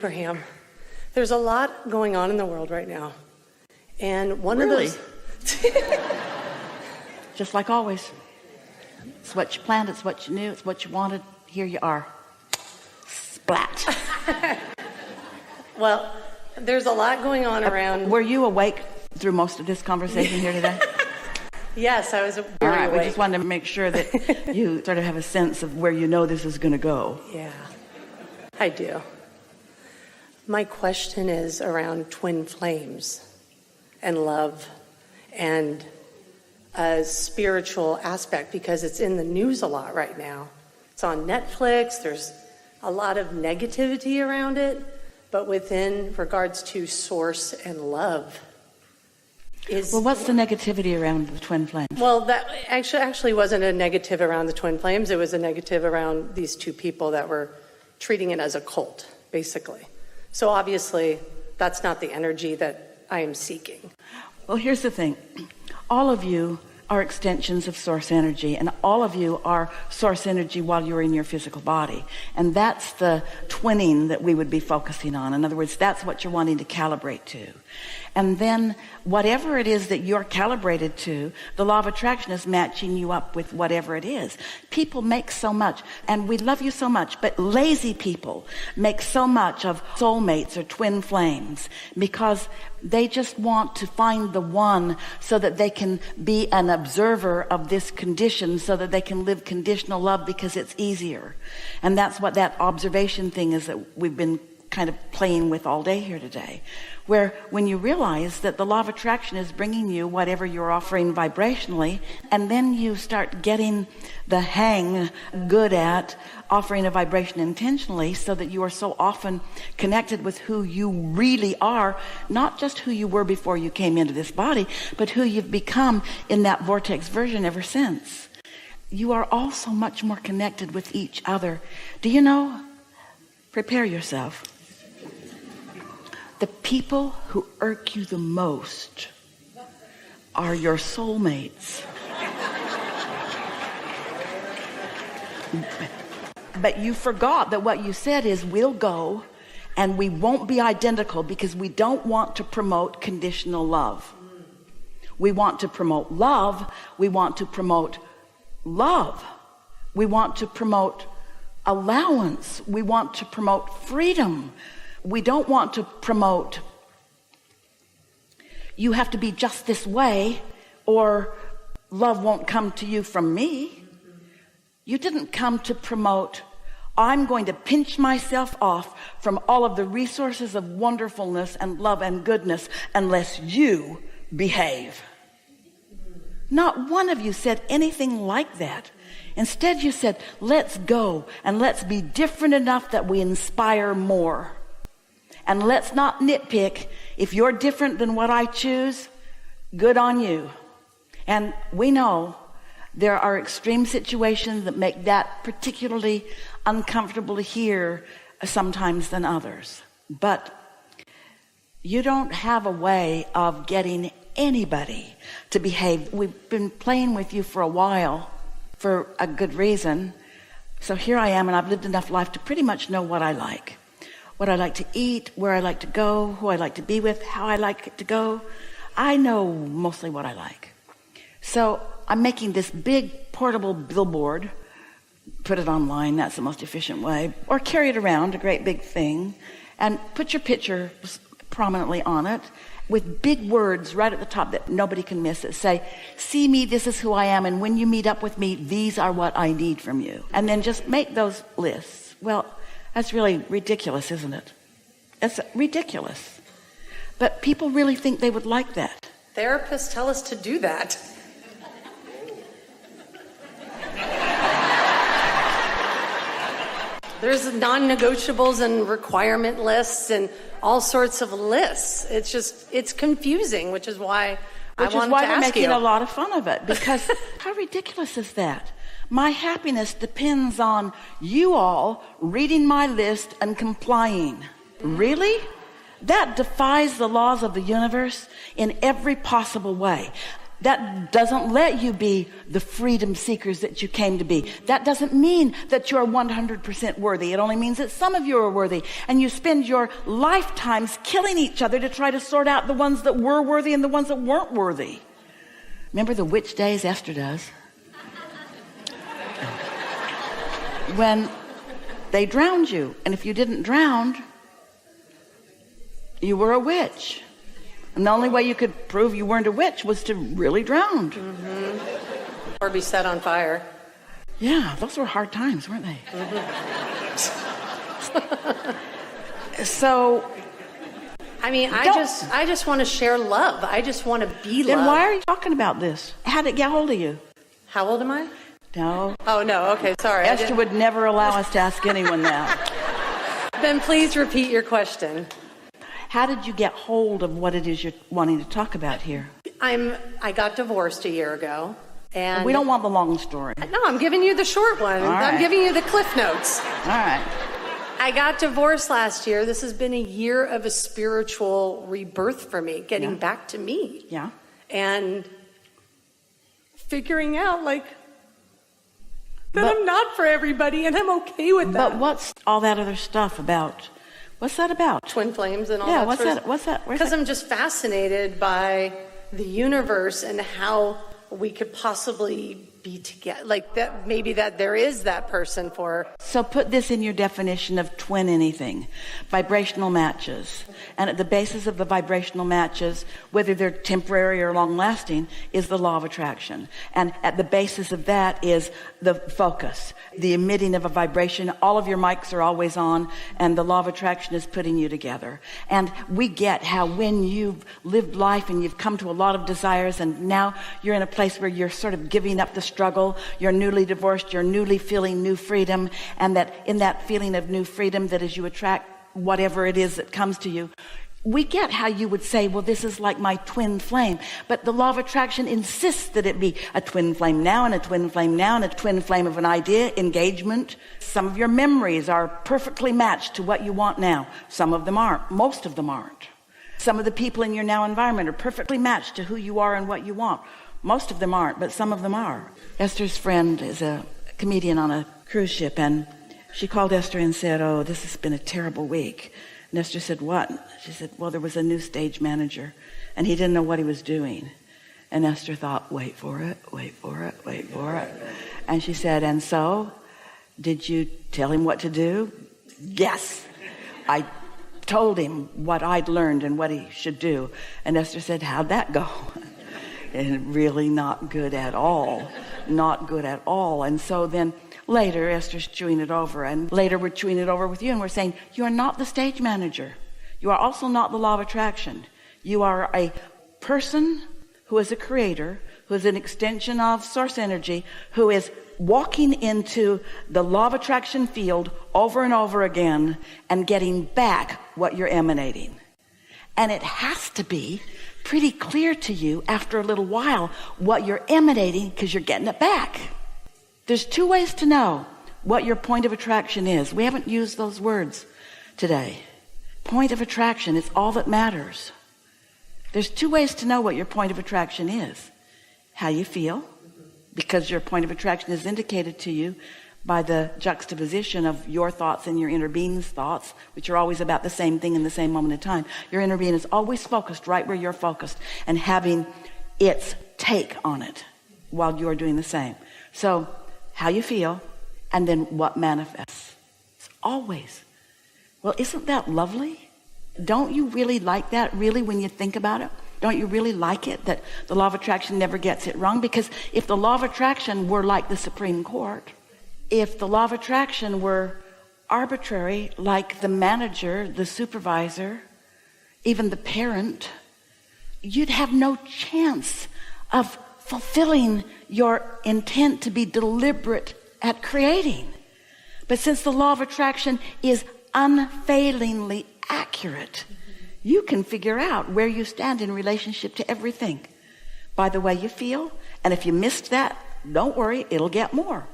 Abraham, there's a lot going on in the world right now. And one Really? of those... Just like always. It's what you planned, it's what you knew, it's what you wanted. Here you are. Splat. Well, there's a lot going on around... Were you awake through most of this conversation here today? Yes, I was very All right, awake. we just wanted to make sure that you sort of have a sense of where you know this is going to go. Yeah, I do. My question is around twin flames and love and a spiritual aspect, because it's in the news a lot right now. It's on Netflix. There's a lot of negativity around it, but within regards to source and love. Well, what's the negativity around the twin flames? Well, that actually wasn't a negative around the twin flames. It was a negative around these two people that were treating it as a cult, basically. So obviously, that's not the energy that I am seeking. Well, here's the thing. All of you are extensions of source energy, and all of you are source energy while you're in your physical body. And that's the twinning that we would be focusing on. In other words, that's what you're wanting to calibrate to. And then whatever it is that you're calibrated to, the law of attraction is matching you up with whatever it is. People make so much, and we love you so much, but lazy people make so much of soulmates or twin flames because they just want to find the one so that they can be an observer of this condition, so that they can live conditional love because it's easier. And that's what that observation thing is that we've been kind of playing with all day here today, where when you realize that the law of attraction is bringing you whatever you're offering vibrationally, and then you start getting the hang good at offering a vibration intentionally, so that you are so often connected with who you really are, not just who you were before you came into this body, but who you've become in that vortex version ever since. You are all so much more connected with each other. Do you know? Prepare yourself. The people who irk you the most are your soulmates. But you forgot that what you said is, we'll go and we won't be identical because we don't want to promote conditional love. We want to promote love. We want to promote love. We want to promote allowance. We want to promote freedom. We don't want to promote, you have to be just this way or love won't come to you from me. You didn't come to promote, I'm going to pinch myself off from all of the resources of wonderfulness and love and goodness unless you behave. Not one of you said anything like that. Instead, you said, let's go and let's be different enough that we inspire more. And let's not nitpick. If you're different than what I choose, good on you. And we know there are extreme situations that make that particularly uncomfortable to hear sometimes than others. But you don't have a way of getting anybody to behave. We've been playing with you for a while for a good reason. So here I am, and I've lived enough life to pretty much know what I like. What I like to eat, where I like to go, who I like to be with, how I like it to go. I know mostly what I like. So I'm making this big portable billboard, put it online, that's the most efficient way, or carry it around, a great big thing, and put your picture prominently on it with big words right at the top that nobody can miss that say, see me, this is who I am, and when you meet up with me, these are what I need from you. And then just make those lists. Well, that's really ridiculous, isn't it? That's ridiculous. But people really think they would like that. Therapists tell us to do that. There's non-negotiables and requirement lists and all sorts of lists. It's confusing, which is why I wanted to ask you. Which is why we're making a lot of fun of it, because how ridiculous is that? My happiness depends on you all reading my list and complying. Really? That defies the laws of the universe in every possible way. That doesn't let you be the freedom seekers that you came to be. That doesn't mean that you're 100% worthy. It only means that some of you are worthy. And you spend your lifetimes killing each other to try to sort out the ones that were worthy and the ones that weren't worthy. Remember the witch days? Esther does. When they drowned you. And if you didn't drown, you were a witch. And the only way you could prove you weren't a witch was to really drown. Mm-hmm. Or be set on fire. Yeah, those were hard times, weren't they? Mm-hmm. So, I mean, I just want to share love. I just want to be then love. Why are you talking about this? How did it get hold of you? How old am I? No. Oh, no. Okay, sorry. Esther would never allow us to ask anyone that. Then please repeat your question. How did you get hold of what it is you're wanting to talk about here? I got divorced a year ago. And we don't want the long story. No, I'm giving you the short one. Right. I'm giving you the Cliff Notes. All right. I got divorced last year. This has been a year of a spiritual rebirth for me, getting back to me. Yeah. And figuring out, like, that I'm not for everybody, and I'm okay with that. But what's all that other stuff about? What's that about? Twin flames and all that. Yeah, what's that? Because I'm just fascinated by the universe and how we could possibly be together. Like that, maybe that there is that person for. So put this in your definition of twin anything. Vibrational matches. And at the basis of the vibrational matches, whether they're temporary or long lasting, is the law of attraction. And at the basis of that is the focus, the emitting of a vibration. All of your mics are always on, and the law of attraction is putting you together. And we get how when you've lived life and you've come to a lot of desires, and now you're in a place where you're sort of giving up the struggle, you're newly divorced, you're newly feeling new freedom, and that in that feeling of new freedom, that as you attract whatever it is that comes to you, we get how you would say, well, this is like my twin flame. But the law of attraction insists that it be a twin flame now, and a twin flame now, and a twin flame of an idea, engagement. Some of your memories are perfectly matched to what you want now. Some of them aren't. Most of them aren't. Some of the people in your now environment are perfectly matched to who you are and what you want. Most of them aren't, but some of them are. Esther's friend is a comedian on a cruise ship, and she called Esther and said, oh, this has been a terrible week. And Esther said, what? She said, well, there was a new stage manager, and he didn't know what he was doing. And Esther thought, wait for it, wait for it, wait for it. And she said, and so, did you tell him what to do? Yes. I told him what I'd learned and what he should do. And Esther said, how'd that go? And really not good at all. Not good at all. And so then later, Esther's chewing it over. And later we're chewing it over with you. And we're saying, you are not the stage manager. You are also not the law of attraction. You are a person who is a creator, who is an extension of source energy, who is walking into the law of attraction field over and over again and getting back what you're emanating. And it has to be pretty clear to you after a little while what you're emanating, because you're getting it back. There's two ways to know what your point of attraction is. We haven't used those words today. Point of attraction is all that matters. There's two ways to know what your point of attraction is. How you feel, because your point of attraction is indicated to you by the juxtaposition of your thoughts and your inner being's thoughts, which are always about the same thing in the same moment of time. Your inner being is always focused right where you're focused and having its take on it while you're doing the same. So how you feel, and then what manifests. It's always. Well, isn't that lovely? Don't you really like that, really, when you think about it? Don't you really like it that the law of attraction never gets it wrong? Because if the law of attraction were like the Supreme Court, if the law of attraction were arbitrary, like the manager, the supervisor, even the parent, you'd have no chance of fulfilling your intent to be deliberate at creating. But since the law of attraction is unfailingly accurate, you can figure out where you stand in relationship to everything by the way you feel. And if you missed that, don't worry, it'll get more.